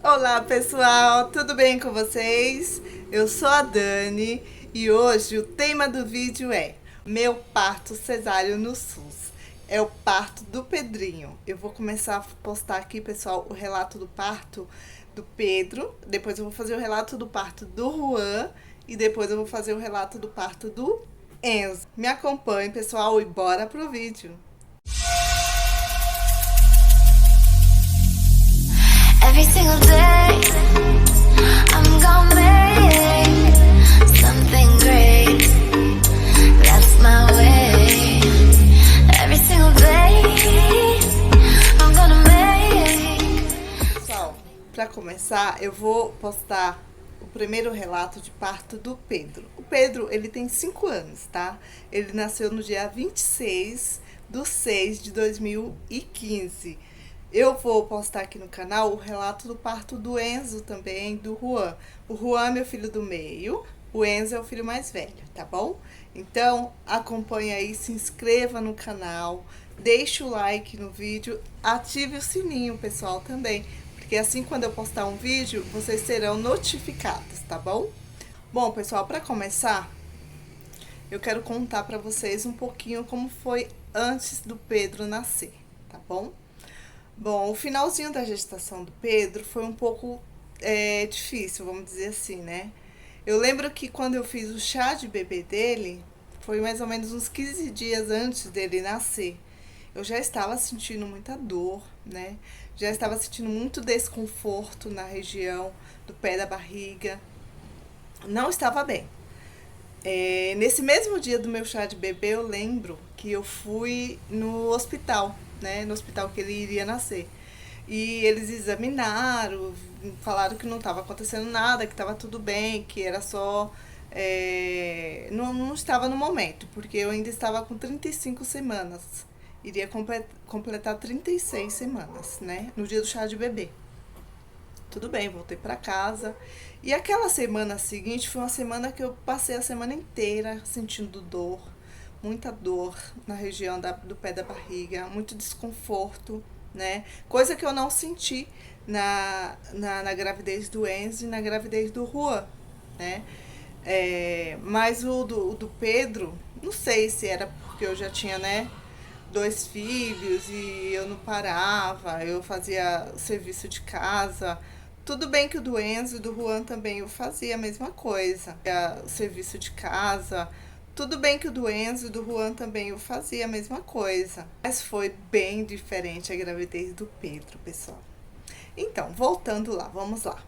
Olá pessoal, tudo bem com vocês? Eu sou a Dani e hoje o tema do vídeo é meu parto cesáreo no SUS. É o parto do Pedrinho. Eu vou começar a postar aqui, pessoal, o relato do parto do Pedro. Depois eu vou fazer o relato do parto do Juan e depois eu vou fazer o relato do parto do Enzo. Me acompanhe, pessoal, e bora pro vídeo. Every single day, I'm gonna make something great. That's my way. Every single day, I'm gonna make. Pessoal, para começar, eu vou postar o primeiro relato de parto do Pedro. O Pedro, ele tem 5 anos, tá? Ele nasceu no dia 26/6/2015. Eu vou postar aqui no canal o relato do parto do Enzo também, do Juan. O Juan é meu filho do meio, o Enzo é o filho mais velho, tá bom? Então, acompanha aí, se inscreva no canal, deixe o like no vídeo, ative o sininho, pessoal, também. Porque assim, quando eu postar um vídeo, vocês serão notificados, tá bom? Bom, pessoal, para começar, eu quero contar para vocês um pouquinho como foi antes do Pedro nascer, tá bom? Bom, o finalzinho da gestação do Pedro foi um pouco difícil, vamos dizer assim, né? Eu lembro que quando eu fiz o chá de bebê dele, foi mais ou menos uns 15 dias antes dele nascer. Eu já estava sentindo muita dor, né? Já estava sentindo muito desconforto na região do pé da barriga. Não estava bem. Nesse mesmo dia do meu chá de bebê, eu lembro que eu fui no hospital, né? No hospital que ele iria nascer. E eles examinaram, falaram que não estava acontecendo nada, que estava tudo bem, que era só. Não estava no momento, porque eu ainda estava com 35 semanas. Iria completar 36 semanas, né? No dia do chá de bebê. Tudo bem, voltei para casa. E aquela semana seguinte foi uma semana que eu passei a semana inteira sentindo dor, muita dor na região do pé da barriga, muito desconforto, né? Coisa que eu não senti na gravidez do Enzo e na gravidez do Juan, né? Mas o do Pedro, não sei se era porque eu já tinha, né, 2 filhos e eu não parava, eu fazia serviço de casa. Tudo bem que o do Enzo e do Juan também eu fazia a mesma coisa, serviço de casa. Tudo bem que o do Enzo e do Juan também eu fazia a mesma coisa. Mas foi bem diferente a gravidez do Pedro, pessoal. Então, voltando lá, vamos lá.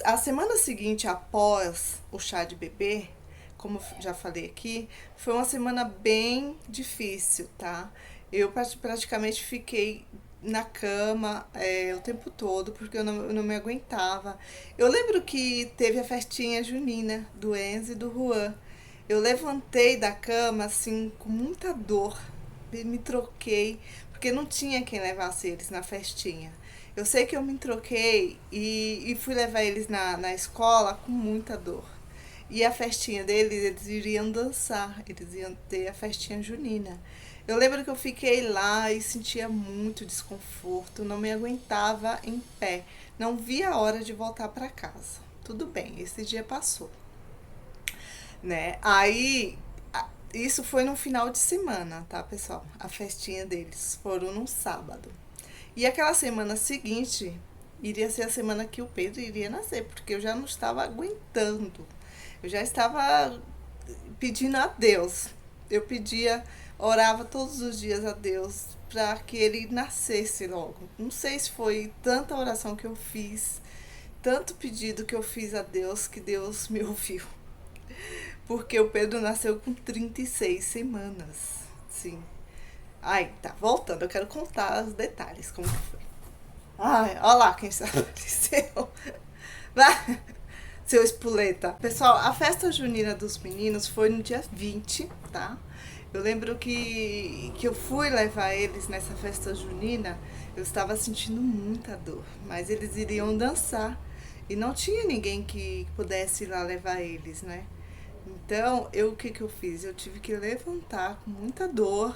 A semana seguinte após o chá de bebê, como já falei aqui, foi uma semana bem difícil, tá? Eu praticamente fiquei na cama o tempo todo, porque eu não me aguentava. Eu lembro que teve a festinha junina do Enzo e do Juan. Eu levantei da cama, assim, com muita dor, me troquei, porque não tinha quem levasse eles na festinha. Eu sei que eu me troquei e fui levar eles na escola com muita dor. E a festinha deles, eles iriam dançar, eles iam ter a festinha junina. Eu lembro que eu fiquei lá e sentia muito desconforto, não me aguentava em pé, não via a hora de voltar para casa. Tudo bem, esse dia passou, né? Aí, isso foi no final de semana, tá, pessoal? A festinha deles foram num sábado. E aquela semana seguinte iria ser a semana que o Pedro iria nascer, porque eu já não estava aguentando. Eu já estava pedindo a Deus. Eu pedia, orava todos os dias a Deus para que ele nascesse logo. Não sei se foi tanta oração que eu fiz, tanto pedido que eu fiz a Deus, que Deus me ouviu. Porque o Pedro nasceu com 36 semanas. Sim. Ai, tá, voltando, eu quero contar os detalhes, como que foi. Ai, olha lá quem apareceu. Vai, seu espoleta. Pessoal, a festa junina dos meninos foi no dia 20, tá? Eu lembro que eu fui levar eles nessa festa junina, eu estava sentindo muita dor, mas eles iriam dançar e não tinha ninguém que pudesse ir lá levar eles, né? Então, o que eu fiz? Eu tive que levantar com muita dor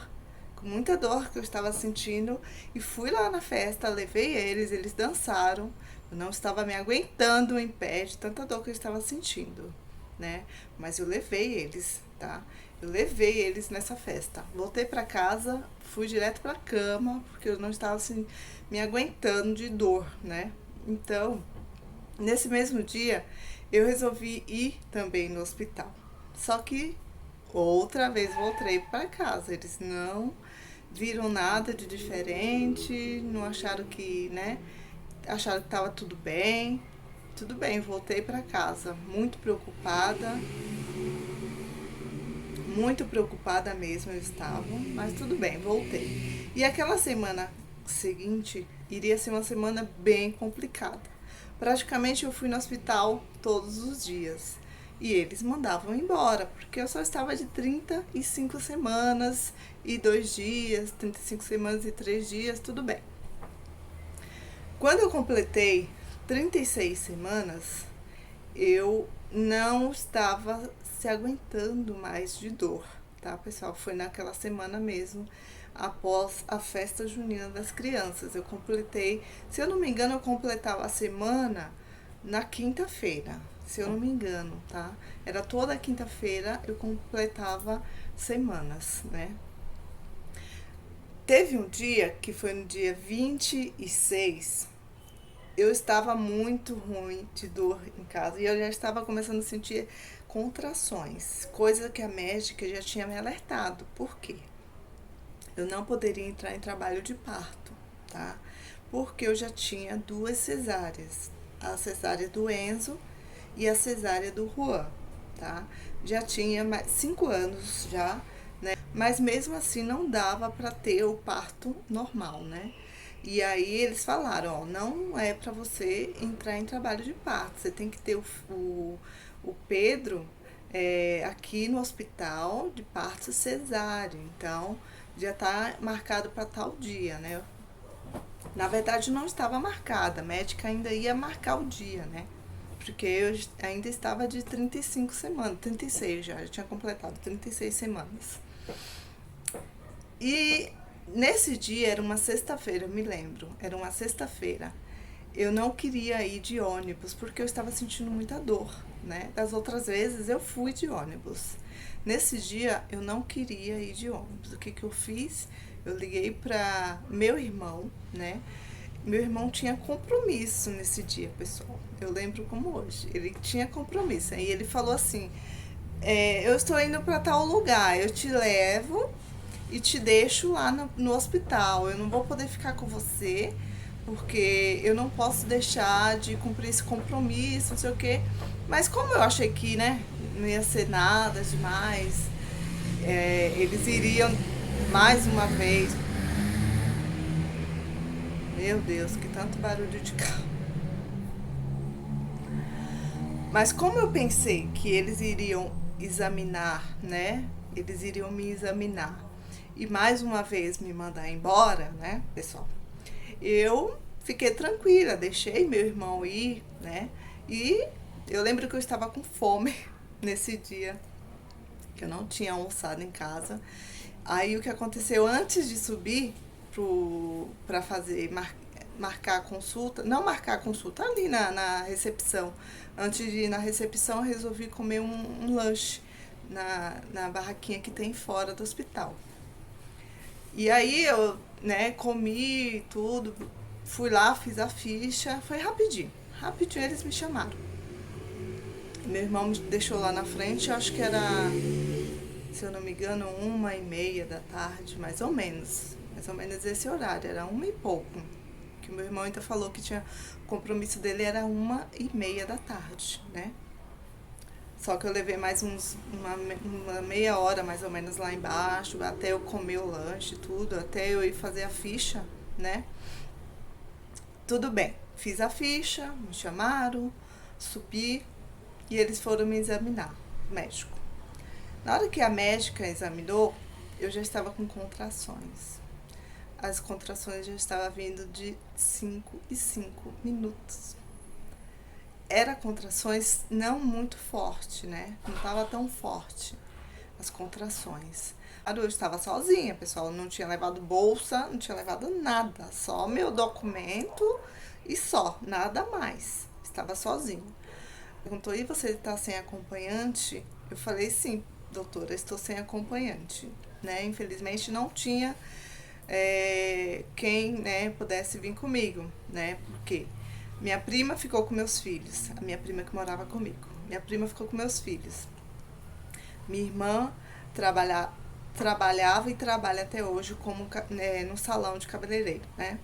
com muita dor que eu estava sentindo, e fui lá na festa, levei eles dançaram. Eu não estava me aguentando em pé de tanta dor que eu estava sentindo, né? Mas eu levei eles, tá? Eu levei eles nessa festa. Voltei para casa, fui direto para cama, porque eu não estava assim me aguentando de dor, né? Então, nesse mesmo dia, eu resolvi ir também no hospital. Só que outra vez voltei para casa. Eles não viram nada de diferente, não acharam que, né? Acharam que estava tudo bem. Tudo bem, voltei para casa, muito preocupada mesmo eu estava, mas tudo bem, voltei. E aquela semana seguinte iria ser uma semana bem complicada. Praticamente eu fui no hospital todos os dias. E eles mandavam embora, porque eu só estava de 35 semanas e 2 dias, 35 semanas e 3 dias, tudo bem. Quando eu completei 36 semanas, eu não estava se aguentando mais de dor, tá, pessoal? Foi naquela semana mesmo, após a festa junina das crianças. Eu completei, se eu não me engano, eu completava a semana na quinta-feira, se eu não me engano, tá? Era toda quinta-feira eu completava semanas, né? Teve um dia, que foi no dia 26, eu estava muito ruim de dor em casa e eu já estava começando a sentir contrações, coisa que a médica já tinha me alertado. Por quê? Eu não poderia entrar em trabalho de parto, tá? Porque eu já tinha 2 cesáreas, a cesárea do Enzo e a cesárea do Juan, tá? Já tinha 5 anos já, né? Mas mesmo assim não dava para ter o parto normal, né? E aí eles falaram, ó, não é para você entrar em trabalho de parto, você tem que ter o Pedro aqui no hospital de parto cesáreo, então já tá marcado para tal dia, né? Na verdade não estava marcada, a médica ainda ia marcar o dia, né? Porque eu ainda estava de 35 semanas, 36 já tinha completado 36 semanas. E nesse dia, era uma sexta-feira, eu me lembro, era uma sexta-feira. Eu não queria ir de ônibus porque eu estava sentindo muita dor, né? Das outras vezes eu fui de ônibus. Nesse dia eu não queria ir de ônibus. O que que eu fiz? Eu liguei para meu irmão, né? Meu irmão tinha compromisso nesse dia, pessoal. Eu lembro como hoje. Ele tinha compromisso. Aí ele falou assim: eu estou indo para tal lugar, eu te levo e te deixo lá no hospital. Eu não vou poder ficar com você, porque eu não posso deixar de cumprir esse compromisso, não sei o quê. Mas como eu achei que, né, não ia ser nada demais, eles iriam mais uma vez. Meu Deus, que tanto barulho de carro. Mas como eu pensei que eles iriam examinar, né? Eles iriam me examinar e mais uma vez me mandar embora, né, pessoal? Eu fiquei tranquila, deixei meu irmão ir, né? E eu lembro que eu estava com fome nesse dia, que eu não tinha almoçado em casa. Aí o que aconteceu antes de subir para fazer marcar a consulta, não marcar a consulta, ali na recepção. Antes de ir na recepção, eu resolvi comer um lanche na barraquinha que tem fora do hospital. E aí eu, né, comi tudo, fui lá, fiz a ficha, foi rapidinho. Rapidinho eles me chamaram. Meu irmão me deixou lá na frente, acho que era, se eu não me engano, 1h30 da tarde, mais ou menos esse horário, era 1 e pouco. Que o meu irmão ainda falou que tinha, o compromisso dele era 1h30 da tarde, né? Só que eu levei mais uma meia hora mais ou menos lá embaixo, até eu comer o lanche e tudo, até eu ir fazer a ficha, né? Tudo bem, fiz a ficha, me chamaram, subi e eles foram me examinar, médico. Na hora que a médica examinou, eu já estava com contrações. As contrações já estavam vindo de 5 em 5 minutos. Era contrações não muito forte, né? Não estava tão forte as contrações. Eu estava sozinha, pessoal. Não tinha levado bolsa, não tinha levado nada. Só meu documento e só, nada mais. Estava sozinha. Perguntou, e você está sem acompanhante? Eu falei, sim, doutora, estou sem acompanhante. Né? Infelizmente não tinha quem, né, pudesse vir comigo, né? Porque minha prima ficou com meus filhos, a minha prima que morava comigo. Minha prima ficou com meus filhos. Minha irmã trabalhava e trabalha até hoje como no salão de cabeleireiro, né?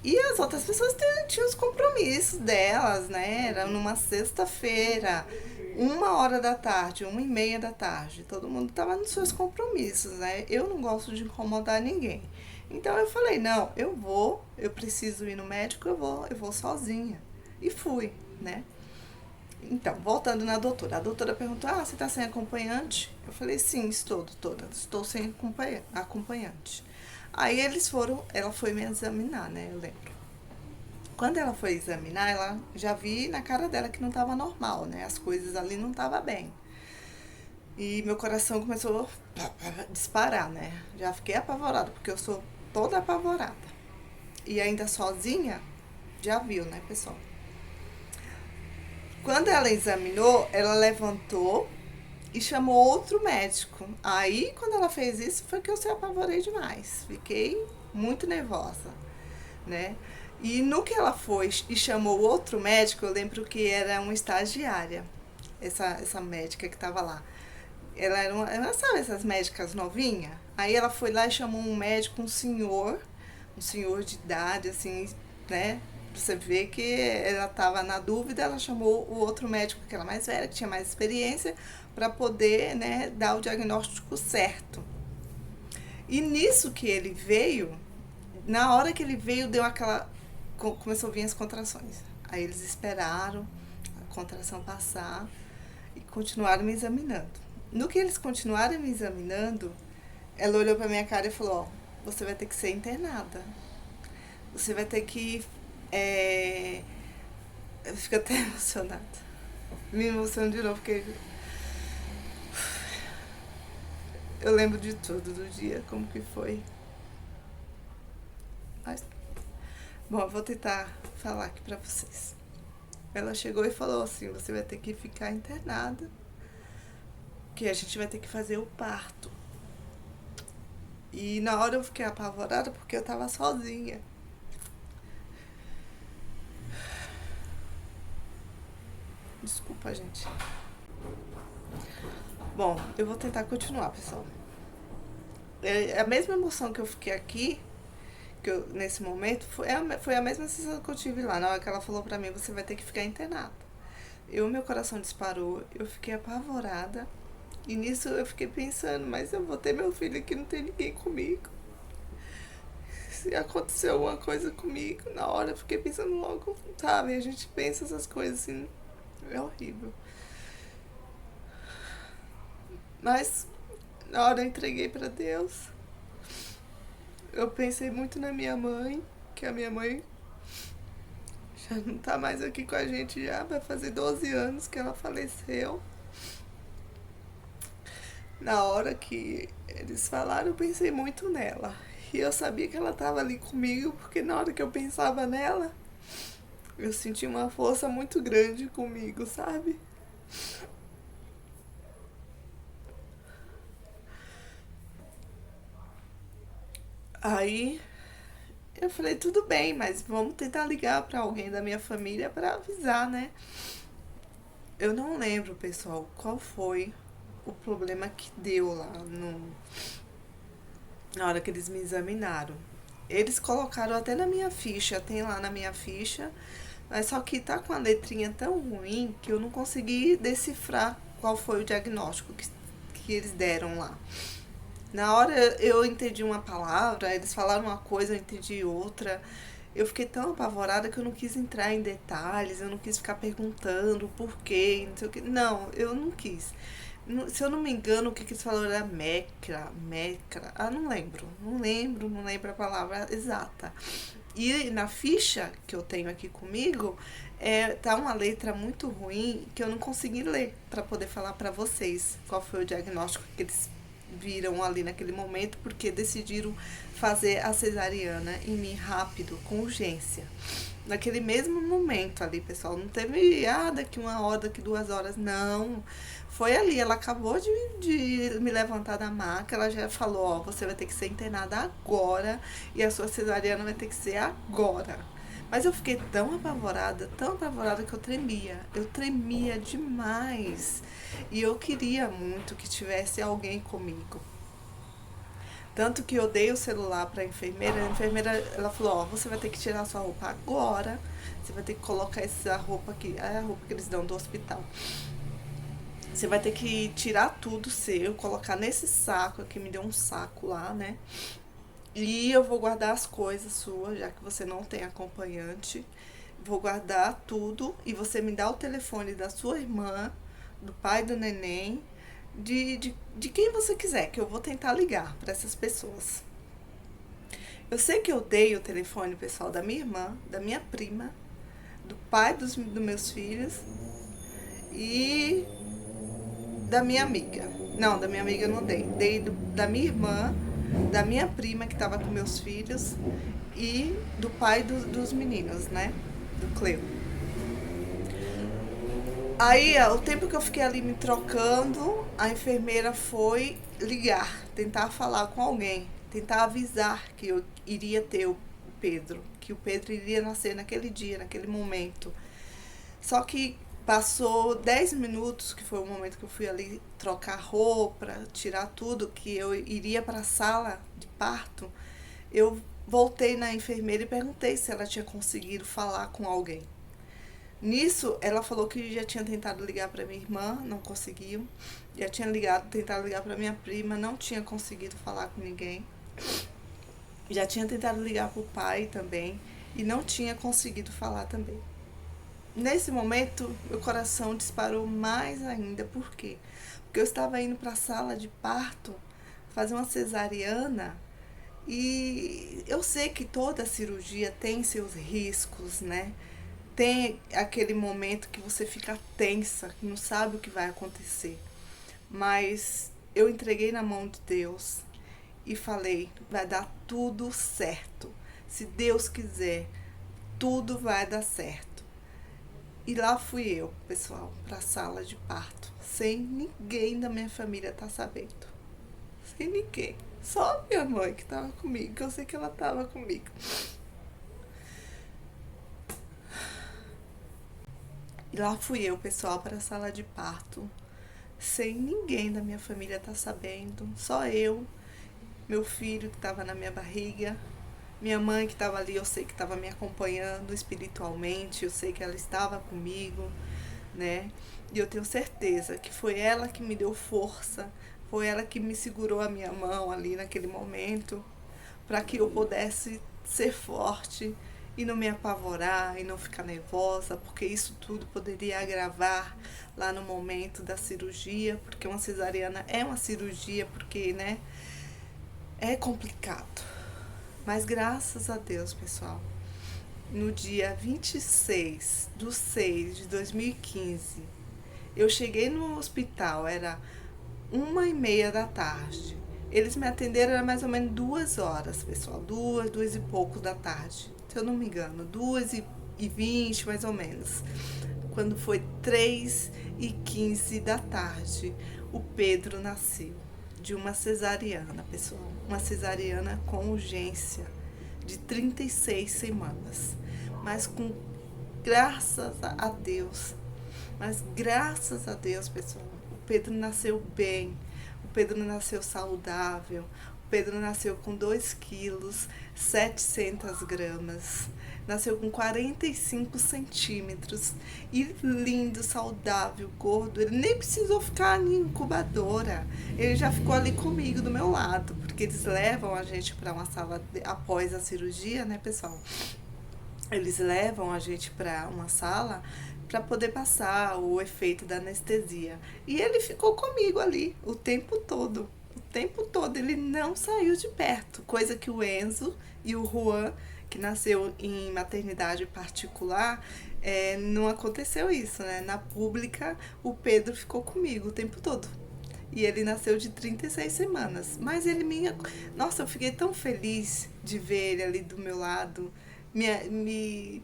E as outras pessoas tinham os compromissos delas, né? Era numa sexta-feira, 1 hora da tarde, 1h30 da tarde. Todo mundo estava nos seus compromissos, né? Eu não gosto de incomodar ninguém. Então eu falei, não, eu preciso ir no médico, eu vou sozinha. E fui, né? Então, voltando na doutora. A doutora perguntou, você está sem acompanhante? Eu falei, sim, estou, doutora. Estou sem acompanhante. Aí ela foi me examinar, né? Eu lembro. Quando ela foi examinar, ela já vi na cara dela que não estava normal, né? As coisas ali não estavam bem. E meu coração começou a disparar, né? Já fiquei apavorada, porque eu sou toda apavorada. E ainda sozinha, já viu, né, pessoal? Quando ela examinou, ela levantou e chamou outro médico. Aí, quando ela fez isso, foi que eu se apavorei demais. Fiquei muito nervosa, né? E no que ela foi e chamou outro médico, eu lembro que era uma estagiária, essa médica que estava lá. Ela era sabe essas médicas novinhas? Aí ela foi lá e chamou um médico, um senhor de idade, assim, né? Pra você ver que ela estava na dúvida, ela chamou o outro médico, que era mais velho, que tinha mais experiência, para poder, né, dar o diagnóstico certo. E nisso que ele veio, na hora que ele veio, deu aquela... começou a vir as contrações. Aí eles esperaram a contração passar e continuaram me examinando. No que eles continuaram me examinando, ela olhou pra minha cara e falou, você vai ter que ser internada. Você vai ter que... Eu fico até emocionada. Me emociono de novo, porque... eu lembro de tudo, do dia, como que foi. Mas... bom, eu vou tentar falar aqui pra vocês. Ela chegou e falou assim, você vai ter que ficar internada, que a gente vai ter que fazer o parto. E na hora eu fiquei apavorada porque eu tava sozinha. Desculpa, gente. Bom, eu vou tentar continuar, pessoal. A mesma emoção que eu fiquei aqui, nesse momento, foi a mesma sensação que eu tive lá. Na hora que ela falou pra mim, você vai ter que ficar internada. Meu coração disparou, eu fiquei apavorada. E nisso eu fiquei pensando, mas eu vou ter meu filho aqui, não tem ninguém comigo. Se aconteceu alguma coisa comigo, na hora eu fiquei pensando logo, sabe? A gente pensa essas coisas assim, é horrível. Mas na hora eu entreguei pra Deus. Eu pensei muito na minha mãe, que a minha mãe já não tá mais aqui com a gente, já vai fazer 12 anos que ela faleceu. Na hora que eles falaram, eu pensei muito nela. E eu sabia que ela tava ali comigo, porque na hora que eu pensava nela, eu senti uma força muito grande comigo, sabe? Aí eu falei, tudo bem, mas vamos tentar ligar pra alguém da minha família pra avisar, né? Eu não lembro, pessoal, qual foi o problema que deu lá na hora que eles me examinaram. Eles colocaram até na minha ficha, tem lá na minha ficha, mas só que tá com a letrinha tão ruim que eu não consegui decifrar qual foi o diagnóstico que eles deram lá. Na hora eu entendi uma palavra, eles falaram uma coisa, eu entendi outra. Eu fiquei tão apavorada que eu não quis entrar em detalhes, eu não quis ficar perguntando por quê, não sei o que. Não, eu não quis. Se eu não me engano, o que eles falaram era mecra. Não lembro a palavra exata. E na ficha que eu tenho aqui comigo, tá uma letra muito ruim que eu não consegui ler para poder falar para vocês qual foi o diagnóstico que eles viram ali naquele momento, porque decidiram fazer a cesariana em mim rápido, com urgência. Naquele mesmo momento ali, pessoal, não teve, daqui 1 hora, daqui 2 horas, não. Foi ali, ela acabou de me levantar da maca, ela já falou, ó, você vai ter que ser internada agora e a sua cesariana vai ter que ser agora. Mas eu fiquei tão apavorada que eu tremia demais. E eu queria muito que tivesse alguém comigo. Tanto que eu dei o celular para a enfermeira ela falou, ó, você vai ter que tirar sua roupa agora, você vai ter que colocar essa roupa aqui, é a roupa que eles dão do hospital. Você vai ter que tirar tudo seu, colocar nesse saco aqui, me deu um saco lá, né? E eu vou guardar as coisas suas, já que você não tem acompanhante. Vou guardar tudo e você me dá o telefone da sua irmã, do pai do neném, de quem você quiser, que eu vou tentar ligar para essas pessoas. Eu sei que eu dei o telefone, pessoal, da minha irmã, da minha prima, do pai dos meus filhos e da minha amiga. Não, da minha amiga eu não dei. Dei da minha irmã, da minha prima que estava com meus filhos e do pai dos meninos, né? Do Cleo. Aí, o tempo que eu fiquei ali me trocando, a enfermeira foi ligar, tentar falar com alguém, tentar avisar que eu iria ter o Pedro, que o Pedro iria nascer naquele dia, naquele momento. Só que passou 10 minutos, que foi o momento que eu fui ali trocar roupa, tirar tudo, que eu iria para a sala de parto. Eu voltei na enfermeira e perguntei se ela tinha conseguido falar com alguém. Nisso, ela falou que já tinha tentado ligar para minha irmã, não conseguiu. Já tinha tentado ligar para minha prima, não tinha conseguido falar com ninguém. Já tinha tentado ligar para o pai também e não tinha conseguido falar também. Nesse momento, meu coração disparou mais ainda. Por quê? Porque eu estava indo para a sala de parto fazer uma cesariana e eu sei que toda cirurgia tem seus riscos, né? Tem aquele momento que você fica tensa, que não sabe o que vai acontecer. Mas eu entreguei na mão de Deus e falei, vai dar tudo certo. Se Deus quiser, tudo vai dar certo. E lá fui eu, pessoal, para a sala de parto, sem ninguém da minha família estar sabendo. Sem ninguém. Só minha mãe que estava comigo, que eu sei que ela estava comigo. E lá fui eu, pessoal, para a sala de parto, sem ninguém da minha família estar sabendo. Só eu, meu filho que estava na minha barriga, minha mãe que estava ali, eu sei que estava me acompanhando espiritualmente, eu sei que ela estava comigo, né? E eu tenho certeza que foi ela que me deu força, foi ela que me segurou a minha mão ali naquele momento, para que eu pudesse ser forte e não me apavorar e não ficar nervosa, porque isso tudo poderia agravar lá no momento da cirurgia, porque uma cesariana é uma cirurgia, porque, né, é complicado. Mas graças a Deus, pessoal, no dia 26/6/2015, eu cheguei no hospital, era 1h30 da tarde. Eles me atenderam, era mais ou menos 2 horas, pessoal, 2 e pouco da tarde, se eu não me engano, 2h20 mais ou menos. Quando foi 3h15 da tarde, o Pedro nasceu de uma cesariana, pessoal. Uma cesariana com urgência, de 36 semanas. Mas graças a Deus, pessoal, o Pedro nasceu bem, o Pedro nasceu saudável, o Pedro nasceu com 2 quilos, 700 gramas. Nasceu com 45 centímetros e lindo, saudável, gordo. Ele nem precisou ficar em incubadora. Ele já ficou ali comigo, do meu lado, porque eles levam a gente para uma sala após a cirurgia, né, pessoal? Eles levam a gente para uma sala para poder passar o efeito da anestesia. E ele ficou comigo ali o tempo todo. O tempo todo ele não saiu de perto, coisa que o Enzo e o Juan, que nasceu em maternidade particular, não aconteceu isso, né? Na pública, o Pedro ficou comigo o tempo todo. e ele nasceu de 36 semanas. Mas ele Nossa, eu fiquei tão feliz de ver ele ali do meu lado, me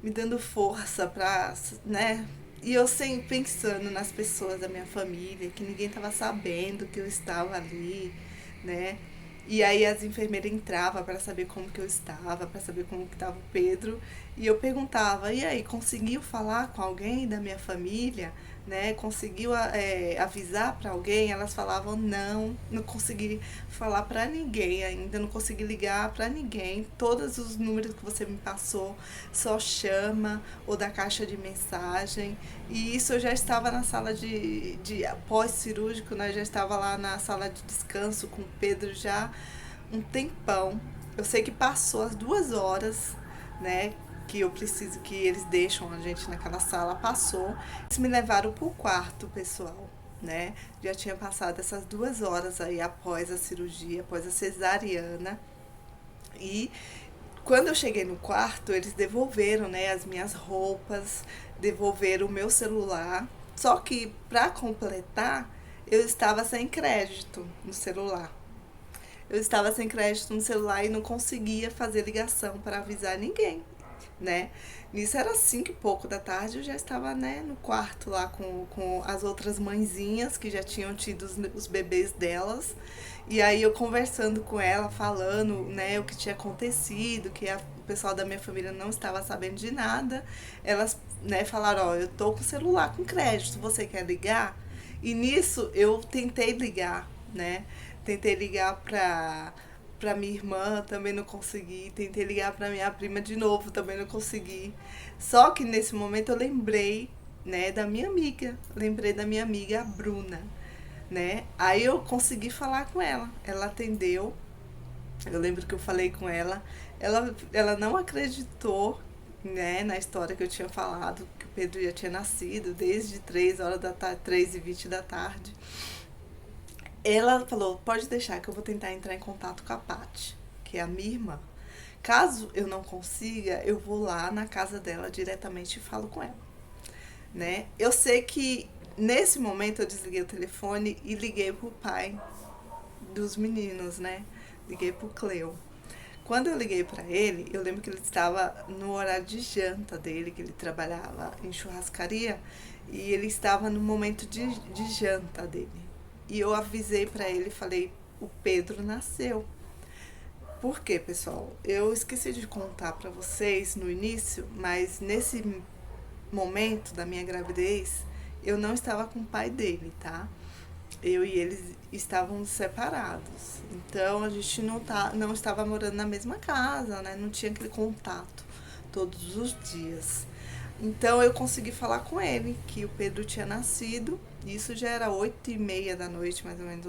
dando força pra, né? E eu sempre pensando nas pessoas da minha família, que ninguém tava sabendo que eu estava ali, né? E aí as enfermeiras entravam para saber como que eu estava, para saber como que estava o Pedro. E eu perguntava, e aí, conseguiu falar com alguém da minha família? Né? Conseguiu avisar para alguém? Elas falavam, não consegui falar para ninguém ainda, não consegui ligar para ninguém. Todos os números que você me passou, só chama ou da caixa de mensagem. E isso eu já estava na sala de pós-cirúrgico, né? Já estava lá na sala de descanso com o Pedro já um tempão. Eu sei que passou as 2 horas, né? Que eu preciso, que eles deixam a gente naquela sala, passou. Eles me levaram pro quarto, pessoal, né? Já tinha passado essas 2 horas aí após a cirurgia, após a cesariana. E quando eu cheguei no quarto, eles devolveram, né, as minhas roupas, devolveram o meu celular. Só que, para completar, eu estava sem crédito no celular. Eu estava sem crédito no celular e não conseguia fazer ligação para avisar ninguém, né? Nisso era 5 e pouco da tarde, eu já estava, né, no quarto lá com as outras mãezinhas que já tinham tido os bebês delas. E aí eu conversando com ela, falando, né, o que tinha acontecido, que o pessoal da minha família não estava sabendo de nada. Elas, né, falaram, ó, eu tô com o celular com crédito, você quer ligar? E nisso eu tentei ligar, né? Tentei ligar pra minha irmã, também não consegui. Tentei ligar pra minha prima de novo, também não consegui. Só que nesse momento eu lembrei, né, da minha amiga. Lembrei da minha amiga, a Bruna, né? Aí eu consegui falar com ela. Ela atendeu. Eu lembro que eu falei com ela. Ela não acreditou, né, na história que eu tinha falado, que o Pedro já tinha nascido desde 3 horas da tarde, 3h20 da tarde. Ela falou, pode deixar que eu vou tentar entrar em contato com a Paty, que é a minha irmã. Caso eu não consiga, eu vou lá na casa dela diretamente e falo com ela, né? Eu sei que nesse momento eu desliguei o telefone e liguei pro pai dos meninos, né? Liguei pro Cleo. Quando eu liguei para ele, eu lembro que ele estava no horário de janta dele, que ele trabalhava em churrascaria, e ele estava no momento de janta dele. E eu avisei para ele, falei, o Pedro nasceu. Por quê, pessoal? Eu esqueci de contar para vocês no início, mas nesse momento da minha gravidez, eu não estava com o pai dele, tá? Eu e eles estávamos separados. Então a gente não estava morando na mesma casa, né? Não tinha aquele contato todos os dias. Então eu consegui falar com ele que o Pedro tinha nascido. Isso já era 8h30 da noite, mais ou menos,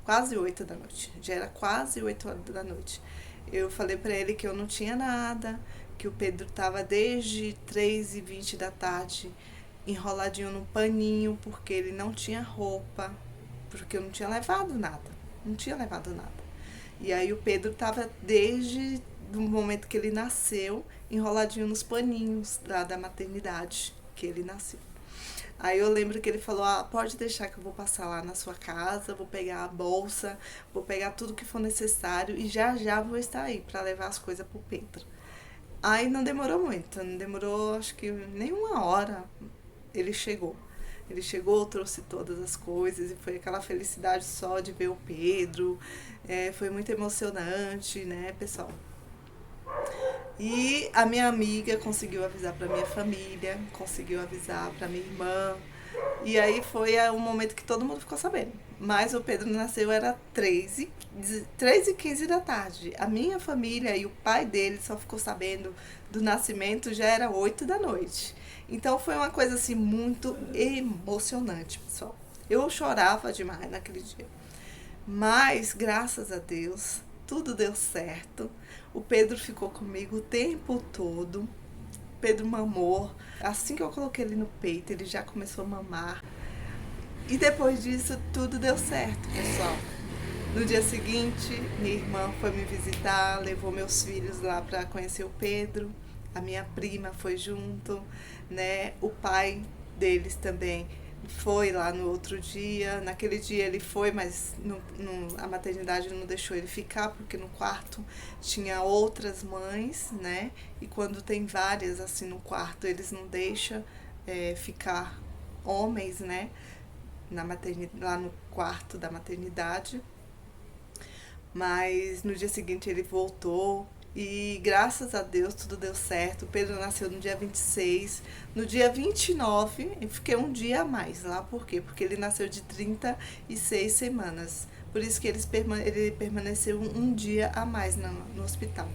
quase 8 da noite. Já era quase 8 horas da noite. Eu falei pra ele que eu não tinha nada, que o Pedro tava desde 3h20 da tarde enroladinho no paninho, porque ele não tinha roupa, porque eu não tinha levado nada. Não tinha levado nada. E aí o Pedro tava desde o momento que ele nasceu, enroladinho nos paninhos da maternidade que ele nasceu. Aí eu lembro que ele falou, pode deixar que eu vou passar lá na sua casa, vou pegar a bolsa, vou pegar tudo que for necessário e já vou estar aí para levar as coisas pro Pedro. Aí não demorou muito, não demorou acho que nem 1 hora, ele chegou. Ele chegou, trouxe todas as coisas e foi aquela felicidade só de ver o Pedro. Foi muito emocionante, né, pessoal? E a minha amiga conseguiu avisar para minha família, conseguiu avisar para minha irmã. E aí foi o momento que todo mundo ficou sabendo. Mas o Pedro nasceu, era 3h15 da tarde. A minha família e o pai dele só ficou sabendo do nascimento, já era 8 da noite. Então foi uma coisa assim muito emocionante, pessoal. Eu chorava demais naquele dia. Mas, graças a Deus, tudo deu certo. O Pedro ficou comigo o tempo todo. O Pedro mamou. Assim que eu coloquei ele no peito, ele já começou a mamar. E depois disso, tudo deu certo, pessoal. No dia seguinte, minha irmã foi me visitar, levou meus filhos lá para conhecer o Pedro. A minha prima foi junto, né? O pai deles também foi lá no outro dia. Naquele dia ele foi, mas a maternidade não deixou ele ficar, porque no quarto tinha outras mães, né? E quando tem várias assim no quarto, eles não deixam ficar homens, né? Lá no quarto da maternidade. Mas no dia seguinte ele voltou e graças a Deus tudo deu certo. O Pedro nasceu no dia 26. No dia 29 eu fiquei um dia a mais lá. Por quê? Porque ele nasceu de 36 semanas. Por isso que ele permaneceu um dia a mais no hospital.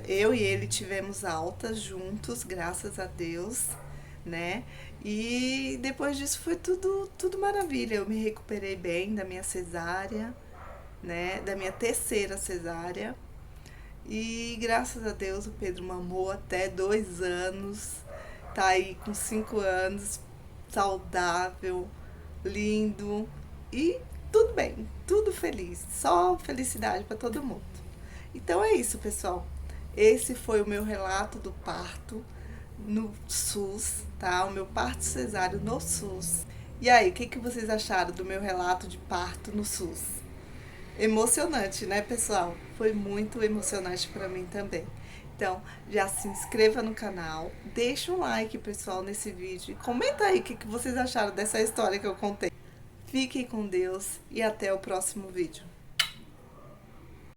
Eu e ele tivemos altas juntos, graças a Deus, né? E depois disso foi tudo maravilha. Eu me recuperei bem da minha cesárea, né? Da minha terceira cesárea. E graças a Deus o Pedro mamou até 2 anos. Tá aí com 5 anos, saudável, lindo e tudo bem, tudo feliz. Só felicidade para todo mundo. Então é isso, pessoal. Esse foi o meu relato do parto no SUS, tá? O meu parto cesáreo no SUS. E aí, o que vocês acharam do meu relato de parto no SUS? Emocionante, né, pessoal? Foi muito emocionante para mim também. Então, já se inscreva no canal, deixa um like, pessoal, nesse vídeo. Comenta aí o que vocês acharam dessa história que eu contei. Fiquem com Deus e até o próximo vídeo.